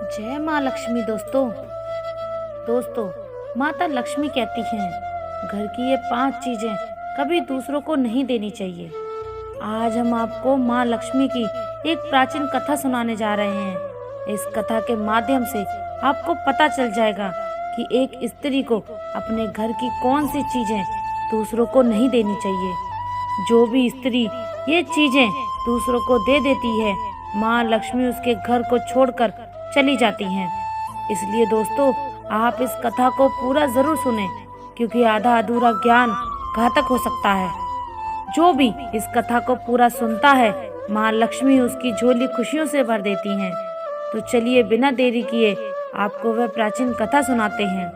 जय माँ लक्ष्मी। दोस्तों माता लक्ष्मी कहती हैं घर की ये 5 चीजें कभी दूसरों को नहीं देनी चाहिए। आज हम आपको माँ लक्ष्मी की एक प्राचीन कथा सुनाने जा रहे हैं। इस कथा के माध्यम से आपको पता चल जाएगा कि एक स्त्री को अपने घर की कौन सी चीजें दूसरों को नहीं देनी चाहिए। जो भी स्त्री ये चीजें दूसरों को दे देती है, माँ लक्ष्मी उसके घर को छोड़कर चली जाती हैं। इसलिए दोस्तों आप इस कथा को पूरा जरूर सुनें, क्योंकि आधा अधूरा ज्ञान घातक हो सकता है। जो भी इस कथा को पूरा सुनता है, माँ लक्ष्मी उसकी झोली खुशियों से भर देती हैं। तो चलिए बिना देरी किए आपको वह प्राचीन कथा सुनाते हैं।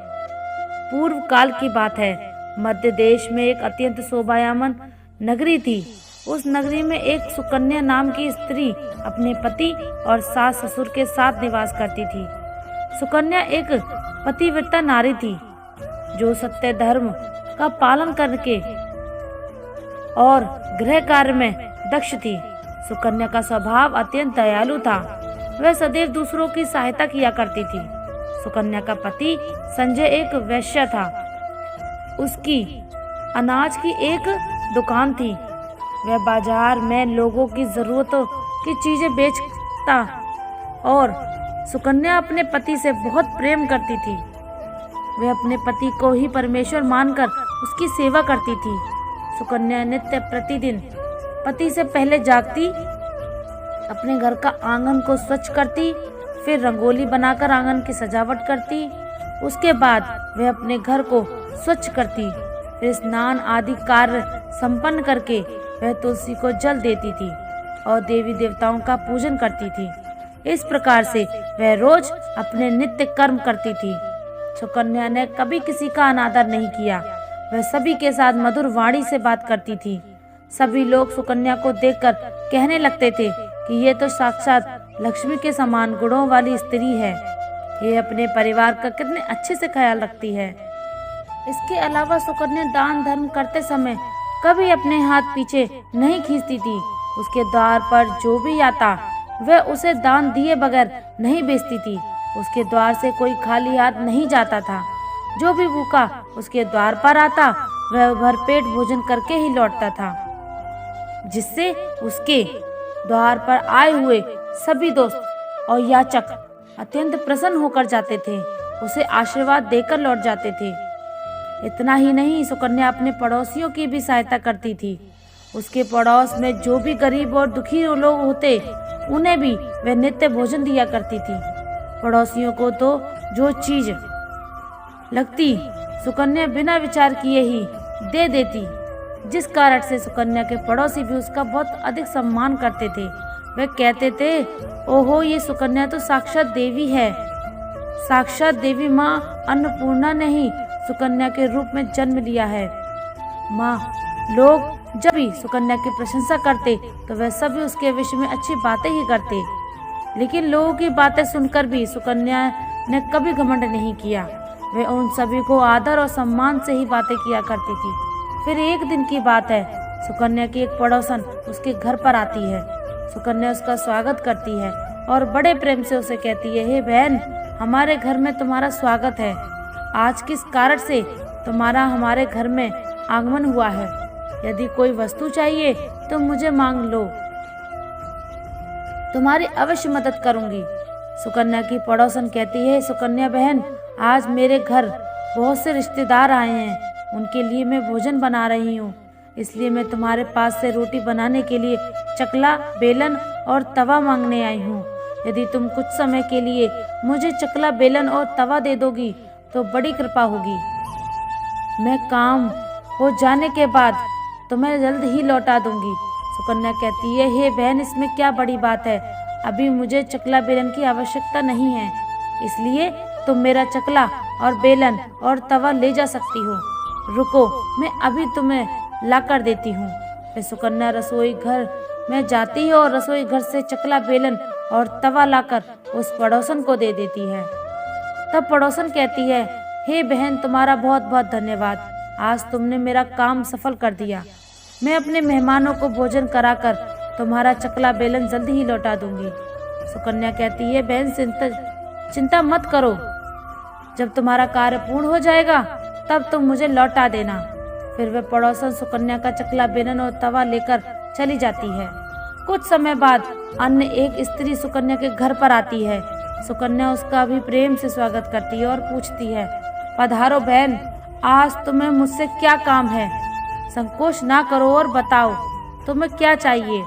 पूर्व काल की बात है। मध्य देश में एक अत्यंत शोभायमान नगरी थी। उस नगरी में एक सुकन्या नाम की स्त्री अपने पति और सास ससुर के साथ निवास करती थी। सुकन्या एक पतिव्रता नारी थी जो सत्य धर्म का पालन करके और गृह कार्य में दक्ष थी। सुकन्या का स्वभाव अत्यंत दयालु था। वह सदैव दूसरों की सहायता किया करती थी। सुकन्या का पति संजय एक वैश्य था। उसकी अनाज की एक दुकान थी। वह बाजार में लोगों की जरूरतों की चीजें बेचता और सुकन्या अपने पति से बहुत प्रेम करती थी। वह अपने पति को ही परमेश्वर मानकर उसकी सेवा करती थी। सुकन्या नित्य प्रतिदिन पति से पहले जागती, अपने घर का आंगन को स्वच्छ करती, फिर रंगोली बनाकर आंगन की सजावट करती। उसके बाद वह अपने घर को स्वच्छ करती, फिर स्नान आदि कार्य संपन्न करके वह तुलसी को जल देती थी और देवी देवताओं का पूजन करती थी। इस प्रकार से वह रोज अपने नित्य कर्म करती थी। सुकन्या ने कभी किसी का अनादर नहीं किया। वह सभी के साथ मधुर वाणी से बात करती थी। सभी लोग सुकन्या को देखकर कहने लगते थे कि ये तो साक्षात लक्ष्मी के समान गुणों वाली स्त्री है। ये अपने परिवार का कितने अच्छे से ख्याल रखती है। इसके अलावा सुकन्या दान धर्म करते समय कभी अपने हाथ पीछे नहीं खींचती थी। उसके द्वार पर जो भी आता वह उसे दान दिए बगैर नहीं बेचती थी। उसके द्वार से कोई खाली हाथ नहीं जाता था। जो भी भूखा उसके द्वार पर आता वह भरपेट भोजन करके ही लौटता था, जिससे उसके द्वार पर आए हुए सभी दोस्त और याचक अत्यंत प्रसन्न होकर जाते थे। उसे आशीर्वाद देकर लौट जाते थे। इतना ही नहीं, सुकन्या अपने पड़ोसियों की भी सहायता करती थी। उसके पड़ोस में जो भी गरीब और दुखी लोग होते उन्हें भी वह नित्य भोजन दिया करती थी। पड़ोसियों को तो जो चीज लगती सुकन्या बिना विचार किए ही दे देती, जिस कारण से सुकन्या के पड़ोसी भी उसका बहुत अधिक सम्मान करते थे। वे कहते थे, ओहो ये सुकन्या तो साक्षात देवी है। साक्षात देवी माँ अन्नपूर्णा ने ही सुकन्या के रूप में जन्म लिया है। माँ लोग जब भी सुकन्या की प्रशंसा करते तो वह सभी उसके विषय में अच्छी बातें ही करते। लेकिन लोगों की बातें सुनकर भी सुकन्या ने कभी घमंड नहीं किया। वह उन सभी को आदर और सम्मान से ही बातें किया करती थी। फिर एक दिन की बात है, सुकन्या की एक पड़ोसन उसके घर पर आती है। सुकन्या उसका स्वागत करती है और बड़े प्रेम से उसे कहती है, हे बहन, हमारे घर में तुम्हारा स्वागत है। आज किस कारण से तुम्हारा हमारे घर में आगमन हुआ है? यदि कोई वस्तु चाहिए तो मुझे मांग लो, तुम्हारी अवश्य मदद करूंगी। सुकन्या की पड़ोसन कहती है, सुकन्या बहन, आज मेरे घर बहुत से रिश्तेदार आए हैं। उनके लिए मैं भोजन बना रही हूँ, इसलिए मैं तुम्हारे पास से रोटी बनाने के लिए चकला, बेलन और तवा मांगने आई हूँ। यदि तुम कुछ समय के लिए मुझे चकला, बेलन और तवा दे दोगी तो बड़ी कृपा होगी। मैं काम हो जाने के बाद तुम्हें जल्द ही लौटा दूंगी। सुकन्या कहती है, हे बहन, इसमें क्या बड़ी बात है? अभी मुझे चकला बेलन की आवश्यकता नहीं है, इसलिए तुम मेरा चकला और बेलन और तवा ले जा सकती हो। रुको, मैं अभी तुम्हें ला कर देती हूँ। फिर सुकन्या रसोई घर में जाती है और रसोई घर से चकला, बेलन और तवा लाकर उस पड़ोसन को दे देती है। तब पड़ोसन कहती है, हे बहन, तुम्हारा बहुत बहुत धन्यवाद। आज तुमने मेरा काम सफल कर दिया। मैं अपने मेहमानों को भोजन कराकर तुम्हारा चकला बेलन जल्दी ही लौटा दूंगी। सुकन्या कहती है, बहन चिंता मत करो, जब तुम्हारा कार्य पूर्ण हो जाएगा तब तुम मुझे लौटा देना। फिर वह पड़ोसन सुकन्या का चकला बेलन और तवा लेकर चली जाती है। कुछ समय बाद अन्य एक स्त्री सुकन्या के घर पर आती है। सुकन्या उसका भी प्रेम से स्वागत करती है और पूछती है, पधारो बहन, आज तुम्हें मुझसे क्या काम है? संकोच ना करो और बताओ तुम्हें क्या चाहिए,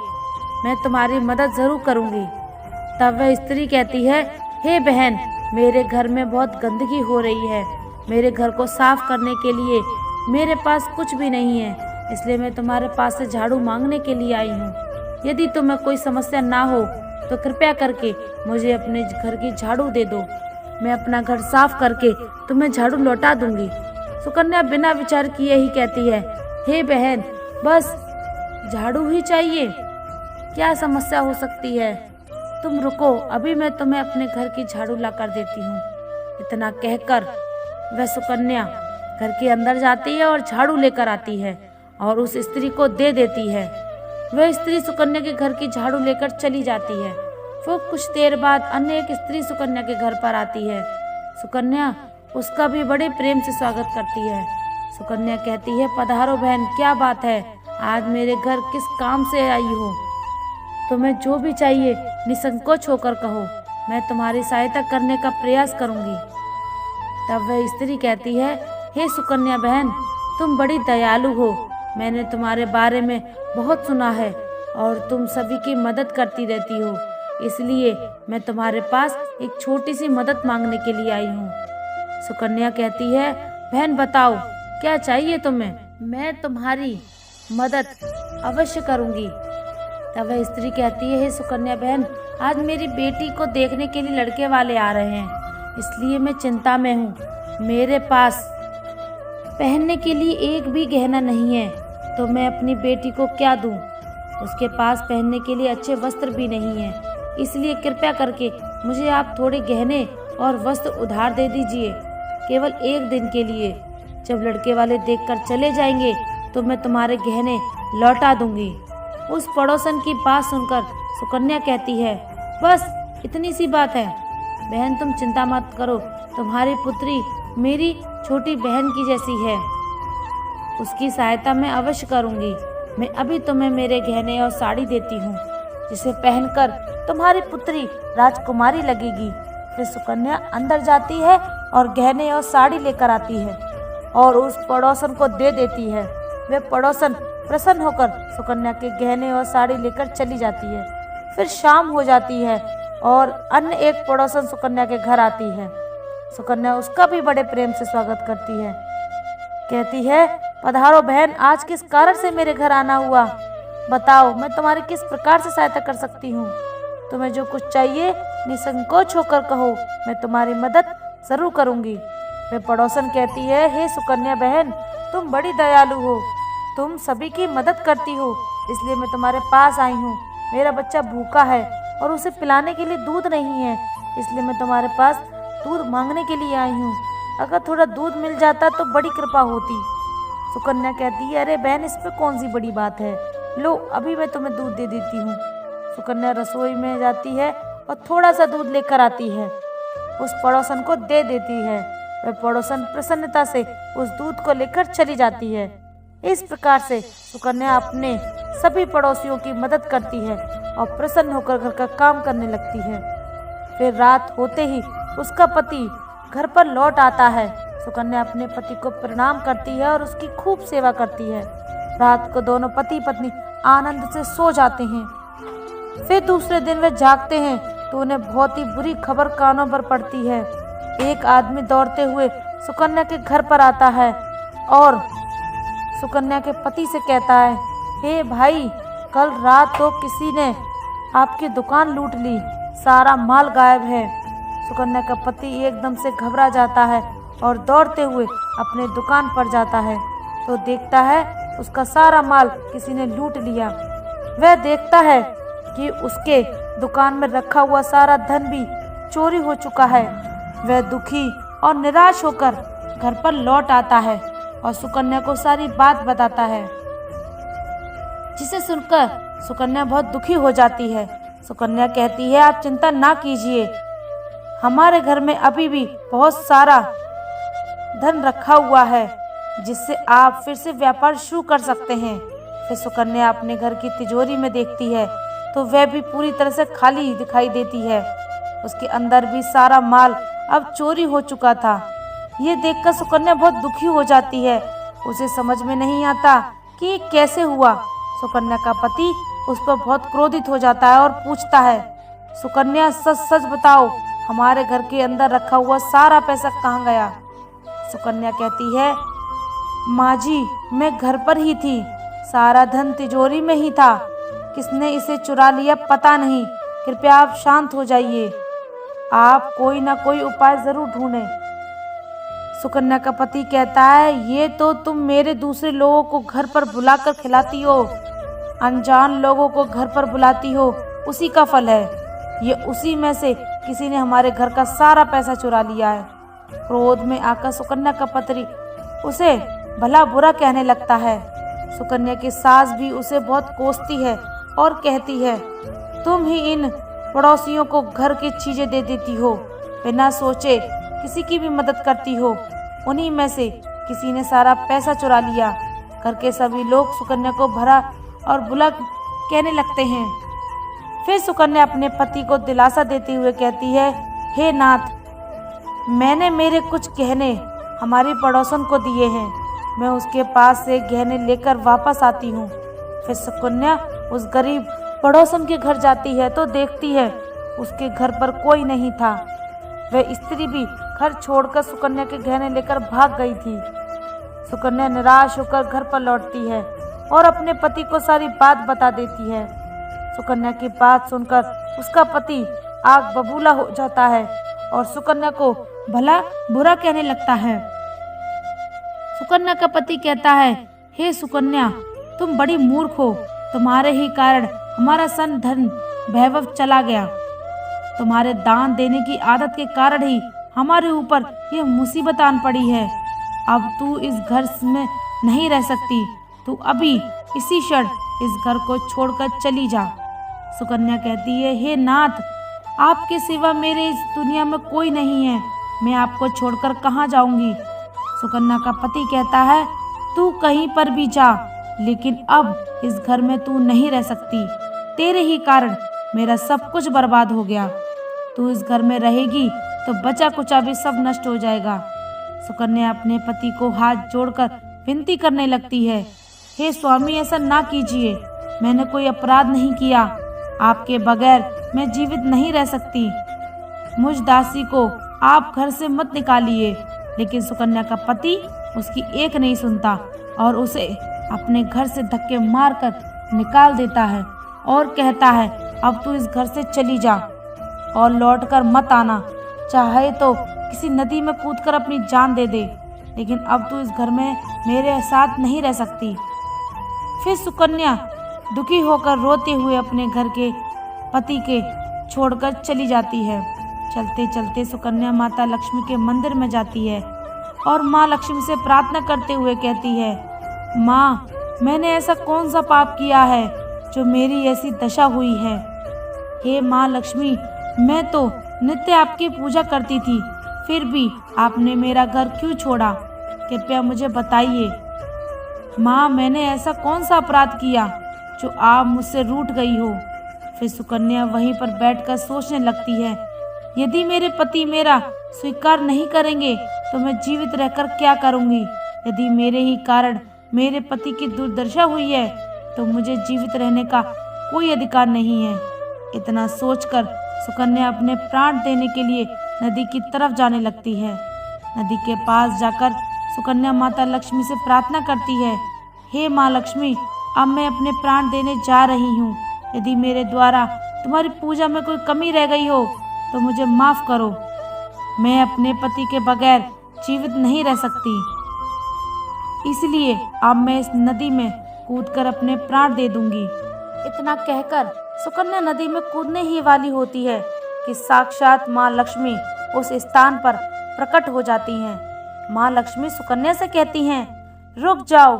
मैं तुम्हारी मदद जरूर करूंगी। तब वह स्त्री कहती है, हे बहन, मेरे घर में बहुत गंदगी हो रही है। मेरे घर को साफ करने के लिए मेरे पास कुछ भी नहीं है, इसलिए मैं तुम्हारे पास से झाड़ू मांगने के लिए आई हूँ। यदि तुम्हें कोई समस्या ना हो तो कृपया करके मुझे अपने घर की झाड़ू दे दो। मैं अपना घर साफ करके तुम्हें झाड़ू लौटा दूंगी। सुकन्या बिना विचार किए ही कहती है, हे बहन, बस झाड़ू ही चाहिए, क्या समस्या हो सकती है? तुम रुको, अभी मैं तुम्हें अपने घर की झाड़ू ला कर देती हूँ। इतना कहकर वह सुकन्या घर के अंदर जाती है और झाड़ू लेकर आती है और उस स्त्री को दे देती है। वह स्त्री सुकन्या के घर की झाड़ू लेकर चली जाती है। फिर कुछ देर बाद अन्य एक स्त्री सुकन्या के घर पर आती है। सुकन्या उसका भी बड़े प्रेम से स्वागत करती है। सुकन्या कहती है, पधारो बहन, क्या बात है, आज मेरे घर किस काम से आई हो? तुम्हें जो भी चाहिए निसंकोच होकर कहो, मैं तुम्हारी सहायता करने का प्रयास करूंगी। तब वह स्त्री कहती है, हे सुकन्या बहन, तुम बड़ी दयालु हो। मैंने तुम्हारे बारे में बहुत सुना है और तुम सभी की मदद करती रहती हो, इसलिए मैं तुम्हारे पास एक छोटी सी मदद मांगने के लिए आई हूँ। सुकन्या कहती है, बहन बताओ क्या चाहिए तुम्हें, मैं तुम्हारी मदद अवश्य करूंगी। तब वह स्त्री कहती है, हे सुकन्या बहन, आज मेरी बेटी को देखने के लिए लड़के वाले आ रहे हैं, इसलिए मैं चिंता में हूँ। मेरे पास पहनने के लिए एक भी गहना नहीं है, तो मैं अपनी बेटी को क्या दूँ? उसके पास पहनने के लिए अच्छे वस्त्र भी नहीं है, इसलिए कृपया करके मुझे आप थोड़े गहने और वस्त्र उधार दे दीजिए, केवल एक दिन के लिए। जब लड़के वाले देखकर चले जाएंगे तो मैं तुम्हारे गहने लौटा दूंगी। उस पड़ोसन की बात सुनकर सुकन्या कहती है, बस इतनी सी बात है बहन, तुम चिंता मत करो, तुम्हारी पुत्री मेरी छोटी बहन की जैसी है, उसकी सहायता मैं अवश्य करूंगी। मैं अभी तुम्हें मेरे गहने और साड़ी देती हूँ, जिसे पहनकर तुम्हारी पुत्री राजकुमारी लगेगी। फिर सुकन्या अंदर जाती है और गहने और साड़ी लेकर आती है और उस पड़ोसन को दे देती है। वह पड़ोसन प्रसन्न होकर सुकन्या के गहने और साड़ी लेकर चली जाती है। फिर शाम हो जाती है और अन्य एक पड़ोसन सुकन्या के घर आती है। सुकन्या उसका भी बड़े प्रेम से स्वागत करती है। कहती है, पधारो बहन, आज किस कारण से मेरे घर आना हुआ? बताओ, मैं तुम्हारी किस प्रकार से सहायता कर सकती हूँ? तुम्हें जो कुछ चाहिए निसंकोच होकर कहो, मैं तुम्हारी मदद जरूर करूँगी। वह पड़ोसन कहती है, हे सुकन्या बहन, तुम बड़ी दयालु हो, तुम सभी की मदद करती हो, इसलिए मैं तुम्हारे पास आई हूँ। मेरा बच्चा भूखा है और उसे पिलाने के लिए दूध नहीं है, इसलिए मैं तुम्हारे पास दूध मांगने के लिए आई हूँ। अगर थोड़ा दूध मिल जाता तो बड़ी कृपा होती। सुकन्या कहती है, अरे बहन, इस पे कौन सी बड़ी बात है, लो अभी मैं तुम्हें दूध दे देती हूँ। सुकन्या रसोई में जाती है और थोड़ा सा दूध लेकर आती है, उस पड़ोसन को दे देती है। वह पड़ोसन प्रसन्नता से उस दूध को लेकर चली जाती है। इस प्रकार से सुकन्या अपने सभी पड़ोसियों की मदद करती है और प्रसन्न होकर घर का काम करने लगती है। फिर रात होते ही उसका पति घर पर लौट आता है। सुकन्या अपने पति को प्रणाम करती है और उसकी खूब सेवा करती है। रात को दोनों पति पत्नी आनंद से सो जाते हैं। फिर दूसरे दिन वे जागते हैं तो उन्हें बहुत ही बुरी खबर कानों पर पड़ती है। एक आदमी दौड़ते हुए सुकन्या के घर पर आता है और सुकन्या के पति से कहता है, हे भाई, कल रात तो किसी ने आपकी दुकान लूट ली, सारा माल गायब है। सुकन्या का पति एकदम से घबरा जाता है और दौड़ते हुए अपने दुकान पर जाता है तो देखता है उसका सारा माल किसी ने लूट लिया। वह देखता है कि उसके दुकान में रखा हुआ सारा धन भी चोरी हो चुका है। वह दुखी और निराश होकर घर पर लौट आता है और सुकन्या को सारी बात बताता है, जिसे सुनकर सुकन्या बहुत दुखी हो जाती है। सुकन्या कहती है, आप चिंता ना कीजिए, हमारे घर में अभी भी बहुत सारा धन रखा हुआ है जिससे आप फिर से व्यापार शुरू कर सकते हैं। फिर सुकन्या अपने घर की तिजोरी में देखती है तो वह भी पूरी तरह से खाली दिखाई देती है। उसके अंदर भी सारा माल अब चोरी हो चुका था। ये देखकर सुकन्या बहुत दुखी हो जाती है। उसे समझ में नहीं आता कि ये कैसे हुआ। सुकन्या का पति उस पर बहुत क्रोधित हो जाता है और पूछता है, सुकन्या सच सच बताओ, हमारे घर के अंदर रखा हुआ सारा पैसा कहाँ गया? सुकन्या कहती है, माँ जी मैं घर पर ही थी, सारा धन तिजोरी में ही था, किसने इसे चुरा लिया पता नहीं, कृपया आप शांत हो जाइए, आप कोई ना कोई उपाय जरूर ढूंढें। सुकन्या का पति कहता है, ये तो तुम मेरे दूसरे लोगों को घर पर बुलाकर खिलाती हो, अनजान लोगों को घर पर बुलाती हो, उसी का फल है। ये उसी में से किसी ने हमारे घर का सारा पैसा चुरा लिया है। क्रोध में आकर सुकन्या का पति उसे भला बुरा कहने लगता है। सुकन्या की सास भी उसे बहुत कोसती है और कहती है, तुम ही इन पड़ोसियों को घर की चीजें दे देती हो, बिना सोचे किसी की भी मदद करती हो, उन्हीं में से किसी ने सारा पैसा चुरा लिया। घर के सभी लोग सुकन्या को भरा और बुरा कहने लगते हैं। फिर सुकन्या अपने पति को दिलासा देते हुए कहती है, हे नाथ, मैंने मेरे कुछ गहने हमारी पड़ोसन को दिए हैं, मैं उसके पास से गहने लेकर वापस आती हूँ। फिर सुकन्या उस गरीब पड़ोसन के घर जाती है तो देखती है उसके घर पर कोई नहीं था। वह स्त्री भी घर छोड़कर सुकन्या के गहने लेकर भाग गई थी। सुकन्या निराश होकर घर पर लौटती है और अपने पति को सारी बात बता देती है। सुकन्या की बात सुनकर उसका पति आग बबूला हो जाता है और सुकन्या को भला बुरा कहने लगता है। सुकन्या का पति कहता है, हे सुकन्या, तुम बड़ी मूर्ख हो, तुम्हारे ही कारण हमारा सन धन वैभव चला गया, तुम्हारे दान देने की आदत के कारण ही हमारे ऊपर यह मुसीबत आन पड़ी है। अब तू इस घर में नहीं रह सकती, तू अभी इसी क्षण इस घर को छोड़कर चली जा। सुकन्या कहती है, हे नाथ, आपके सिवा मेरे इस दुनिया में कोई नहीं है, मैं आपको छोड़कर कहाँ जाऊंगी। सुकन्या का पति कहता है, तू कहीं पर भी जा, लेकिन अब इस घर में तू नहीं रह सकती, तेरे ही कारण मेरा सब कुछ बर्बाद हो गया, तू इस घर में रहेगी तो बचा कुचा भी सब नष्ट हो जाएगा। सुकन्या अपने पति को हाथ जोड़कर विनती करने लगती है, हे स्वामी, ऐसा ना कीजिए, मैंने कोई अपराध नहीं किया, आपके बगैर मैं जीवित नहीं रह सकती, मुझ दासी को आप घर से मत निकालिए। लेकिन सुकन्या का पति उसकी एक नहीं सुनता और उसे अपने घर से धक्के मारकर निकाल देता है और कहता है, अब तू इस घर से चली जा और लौटकर मत आना, चाहे तो किसी नदी में कूदकर अपनी जान दे दे, लेकिन अब तू इस घर में मेरे साथ नहीं रह सकती। फिर सुकन्या दुखी होकर रोते हुए अपने घर के पति के छोड़कर चली जाती है। चलते चलते सुकन्या माता लक्ष्मी के मंदिर में जाती है और माँ लक्ष्मी से प्रार्थना करते हुए कहती है, माँ, मैंने ऐसा कौन सा पाप किया है जो मेरी ऐसी दशा हुई है। हे माँ लक्ष्मी, मैं तो नित्य आपकी पूजा करती थी, फिर भी आपने मेरा घर क्यों छोड़ा, कृपया मुझे बताइए। माँ, मैंने ऐसा कौन सा अपराध किया जो आप मुझसे रूठ गई हो। फिर सुकन्या वहीं पर बैठकर सोचने लगती है, यदि मेरे पति मेरा स्वीकार नहीं करेंगे तो मैं जीवित रहकर क्या करूंगी। यदि मेरे ही कारण मेरे पति की दुर्दशा हुई है तो मुझे जीवित रहने का कोई अधिकार नहीं है। इतना सोचकर सुकन्या अपने प्राण देने के लिए नदी की तरफ जाने लगती है। नदी के पास जाकर सुकन्या माता लक्ष्मी से प्रार्थना करती है, हे माँ लक्ष्मी, अब मैं अपने प्राण देने जा रही हूँ, यदि मेरे द्वारा तुम्हारी पूजा में कोई कमी रह गई हो तो मुझे माफ करो, मैं अपने पति के बगैर जीवित नहीं रह सकती, इसलिए अब मैं इस नदी में कूदकर अपने प्राण दे दूंगी। इतना कहकर सुकन्या नदी में कूदने ही वाली होती है कि साक्षात माँ लक्ष्मी उस स्थान पर प्रकट हो जाती हैं। माँ लक्ष्मी सुकन्या से कहती हैं, रुक जाओ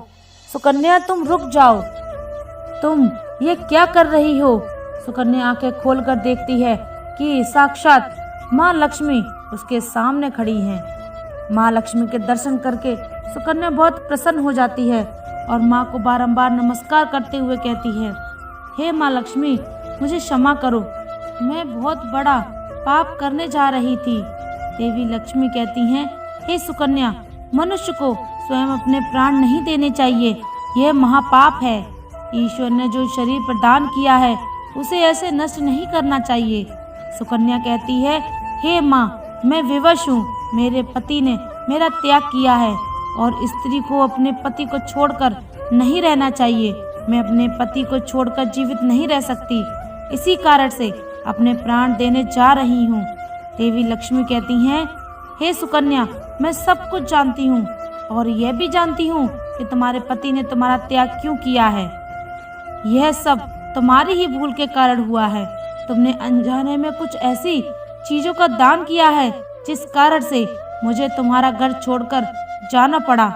सुकन्या, तुम रुक जाओ, तुम ये क्या कर रही हो। सुकन्या आंखें खोलकर देखती है कि साक्षात माँ लक्ष्मी उसके सामने खड़ी हैं। माँ लक्ष्मी के दर्शन करके सुकन्या बहुत प्रसन्न हो जाती है और माँ को बारंबार नमस्कार करते हुए कहती है, हे माँ लक्ष्मी, मुझे क्षमा करो, मैं बहुत बड़ा पाप करने जा रही थी। देवी लक्ष्मी कहती हैं, हे सुकन्या, मनुष्य को स्वयं अपने प्राण नहीं देने चाहिए, यह महापाप है। ईश्वर ने जो शरीर प्रदान किया है उसे ऐसे नष्ट नहीं करना चाहिए। सुकन्या कहती है, हे माँ, मैं विवश हूँ, मेरे पति ने मेरा त्याग किया है और स्त्री को अपने पति को छोड़कर नहीं रहना चाहिए। मैं अपने पति को छोड़कर जीवित नहीं रह सकती, इसी कारण से अपने प्राण देने जा रही हूँ। देवी लक्ष्मी कहती हैं, हे सुकन्या, मैं सब कुछ जानती हूँ और यह भी जानती हूँ कि तुम्हारे पति ने तुम्हारा त्याग क्यों किया है। यह सब तुम्हारी ही भूल के कारण हुआ है। तुमने अनजाने में कुछ ऐसी चीजों का दान किया है जिस कारण से मुझे तुम्हारा घर छोड़कर जाना पड़ा।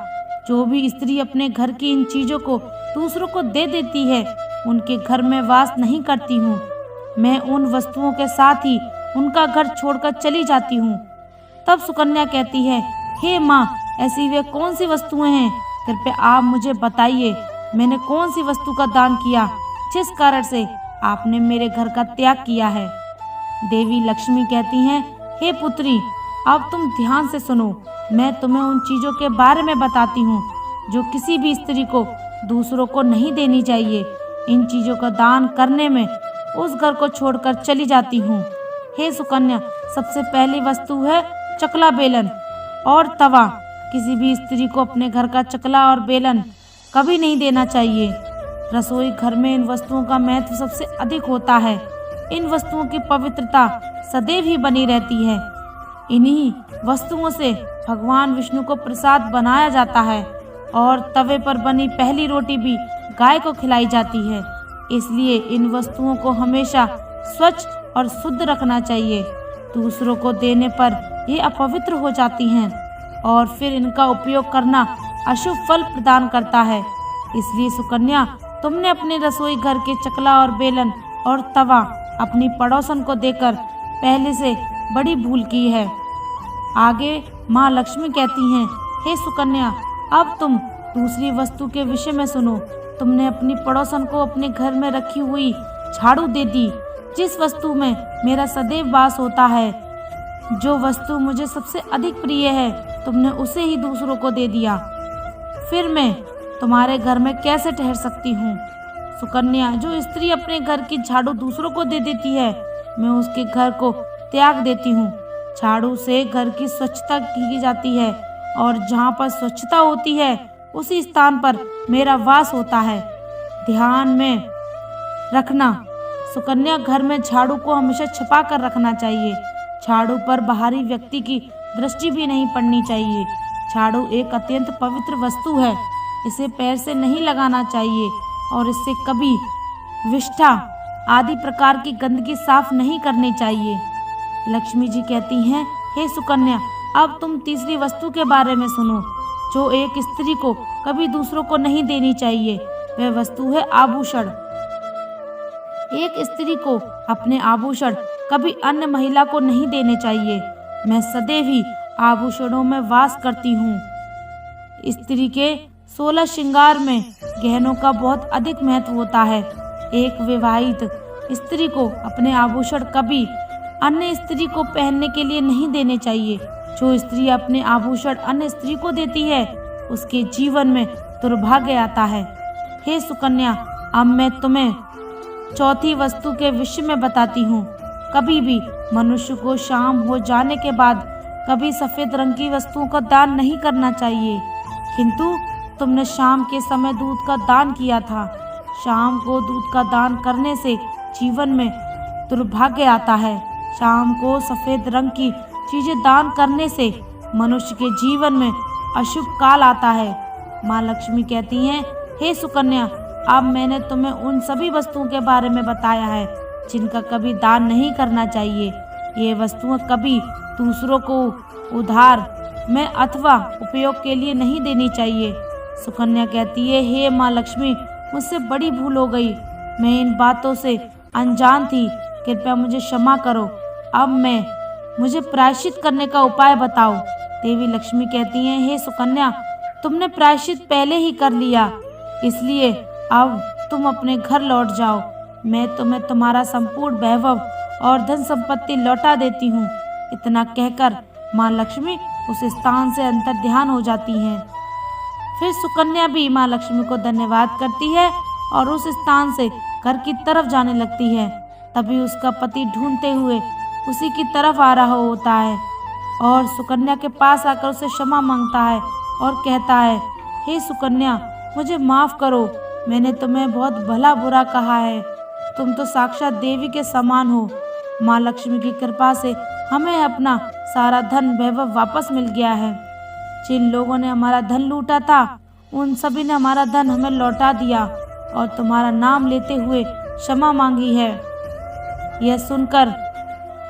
जो भी स्त्री अपने घर की इन चीजों को दूसरों को दे देती है, उनके घर में वास नहीं करती हूँ। मैं उन वस्तुओं के साथ ही उनका घर छोड़कर चली जाती हूँ। तब सुकन्या कहती है, हे माँ, ऐसी वे कौन सी वस्तुएं हैं? कृपया आप मुझे बताइए, मैंने कौन सी वस्तु का दान किया जिस कारण से आपने मेरे घर का त्याग किया है। देवी लक्ष्मी कहती हैं, हे पुत्री, अब तुम ध्यान से सुनो, मैं तुम्हें उन चीजों के बारे में बताती हूँ जो किसी भी स्त्री को दूसरों को नहीं देनी चाहिए। इन चीजों का दान करने में उस घर को छोड़कर चली जाती हूँ। हे सुकन्या, सबसे पहली वस्तु है चकला बेलन और तवा। किसी भी स्त्री को अपने घर का चकला और बेलन कभी नहीं देना चाहिए। रसोई घर में इन वस्तुओं का महत्व सबसे अधिक होता है। इन वस्तुओं की पवित्रता सदैव ही बनी रहती है। इन्हीं वस्तुओं से भगवान विष्णु को प्रसाद बनाया जाता है और तवे पर बनी पहली रोटी भी गाय को खिलाई जाती है। इसलिए इन वस्तुओं को हमेशा स्वच्छ और शुद्ध रखना चाहिए। दूसरों को देने पर ये अपवित्र हो जाती हैं और फिर इनका उपयोग करना अशुभ फल प्रदान करता है। इसलिए सुकन्या, तुमने अपने रसोई घर के चकला और बेलन और तवा अपनी पड़ोसन को देकर पहले से बड़ी भूल की है। आगे माँ लक्ष्मी कहती हैं, हे सुकन्या, अब तुम दूसरी वस्तु के विषय में सुनो। तुमने अपनी पड़ोसन को अपने घर में रखी हुई झाड़ू दे दी, जिस वस्तु में मेरा सदैव वास होता है। जो वस्तु मुझे सबसे अधिक प्रिय है, तुमने उसे ही दूसरों को दे दिया। फिर मैं तुम्हारे घर में कैसे ठहर सकती हूँ? सुकन्या, जो स्त्री अपने घर की झाड़ू दूसरों को दे देती है, मैं उसके घर को त्याग देती हूँ। झाड़ू से घर की स्वच्छता की जाती है और जहाँ पर स्वच्छता होती है उसी स्थान पर मेरा वास होता है। ध्यान में रखना, सुकन्या, घर में झाड़ू को हमेशा छिपा कर रखना चाहिए। झाड़ू पर बाहरी व्यक्ति की दृष्टि भी नहीं पड़नी चाहिए। झाड़ू एक अत्यंत पवित्र वस्तु है, इसे पैर से नहीं लगाना चाहिए और इससे कभी विष्ठा आदि प्रकार की गंदगी साफ नहीं करनी चाहिए। लक्ष्मी जी कहती हैं, हे सुकन्या, अब तुम तीसरी वस्तु के बारे में सुनो जो एक स्त्री को कभी दूसरों को नहीं देनी चाहिए। वह वस्तु है आभूषण। एक स्त्री को अपने आभूषण कभी अन्य महिला को नहीं देने चाहिए। मैं सदैव ही आभूषणों में वास करती हूँ। स्त्री के 16 श्रृंगार में गहनों का बहुत अधिक महत्व होता है। एक विवाहित स्त्री को अपने आभूषण कभी अन्य स्त्री को पहनने के लिए नहीं देने चाहिए। जो स्त्री अपने आभूषण अन्य स्त्री को देती है, उसके जीवन में दुर्भाग्य आता है। हे सुकन्या, अब मैं तुम्हें चौथी वस्तु के विषय में बताती हूँ। कभी भी मनुष्य को शाम हो जाने के बाद कभी सफेद रंग की वस्तुओं का दान नहीं करना चाहिए। किंतु तुमने शाम के समय दूध का दान किया था। शाम को दूध का दान करने से जीवन में दुर्भाग्य आता है। शाम को सफेद रंग की चीजें दान करने से मनुष्य के जीवन में अशुभ काल आता है। माँ लक्ष्मी कहती हैं, हे सुकन्या, अब मैंने तुम्हें उन सभी वस्तुओं के बारे में बताया है जिनका कभी दान नहीं करना चाहिए। ये वस्तुएं कभी दूसरों को उधार में अथवा उपयोग के लिए नहीं देनी चाहिए। सुकन्या कहती है, हे माँ लक्ष्मी, मुझसे बड़ी भूल हो गई। मैं इन बातों से अनजान थी, कृपया मुझे क्षमा करो। अब मैं मुझे प्रायश्चित करने का उपाय बताओ। देवी लक्ष्मी कहती हैं, हे सुकन्या, तुमने प्रायश्चित पहले ही कर लिया, इसलिए अब तुम अपने घर लौट जाओ। मैं तुम्हें तुम्हारा संपूर्ण वैभव और धन संपत्ति लौटा देती हूँ। इतना कहकर माँ लक्ष्मी उस स्थान से अंतर्ध्यान हो जाती हैं। फिर सुकन्या भी माँ लक्ष्मी को धन्यवाद करती है और उस स्थान से घर की तरफ जाने लगती है। तभी उसका पति ढूंढते हुए उसी की तरफ आ रहा होता है और सुकन्या के पास आकर उसे क्षमा मांगता है और कहता है, हे सुकन्या, मुझे माफ करो, मैंने तुम्हें बहुत भला बुरा कहा है। तुम तो साक्षात देवी के समान हो। माँ लक्ष्मी की कृपा से हमें अपना सारा धन वैभव वापस मिल गया है। जिन लोगों ने हमारा धन लूटा था, उन सभी ने हमारा धन हमें लौटा दिया और तुम्हारा नाम लेते हुए क्षमा मांगी है। यह सुनकर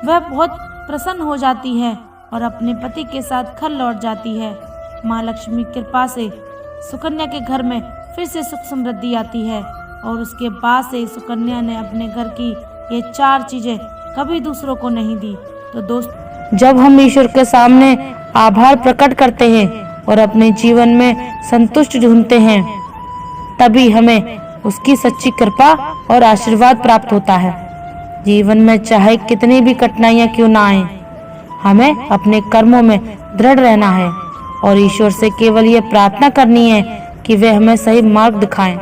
वह बहुत प्रसन्न हो जाती है और अपने पति के साथ घर लौट जाती है। माँ लक्ष्मी की कृपा से सुकन्या के घर में फिर से सुख समृद्धि आती है और उसके बाद से सुकन्या ने अपने घर की ये 4 चीजें कभी दूसरों को नहीं दी। तो दोस्त, जब हम ईश्वर के सामने आभार प्रकट करते हैं और अपने जीवन में संतुष्ट ढूंढते हैं, तभी हमें उसकी सच्ची कृपा और आशीर्वाद प्राप्त होता है। जीवन में चाहे कितनी भी कठिनाइयां क्यों ना आए, हमें अपने कर्मों में दृढ़ रहना है और ईश्वर से केवल ये प्रार्थना करनी है कि वे हमें सही मार्ग दिखाएं।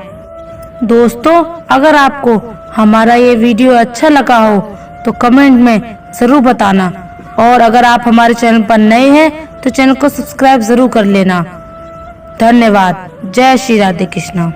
दोस्तों, अगर आपको हमारा ये वीडियो अच्छा लगा हो तो कमेंट में जरूर बताना और अगर आप हमारे चैनल पर नए हैं तो चैनल को सब्सक्राइब जरूर कर लेना। धन्यवाद। जय श्री राधे कृष्णा।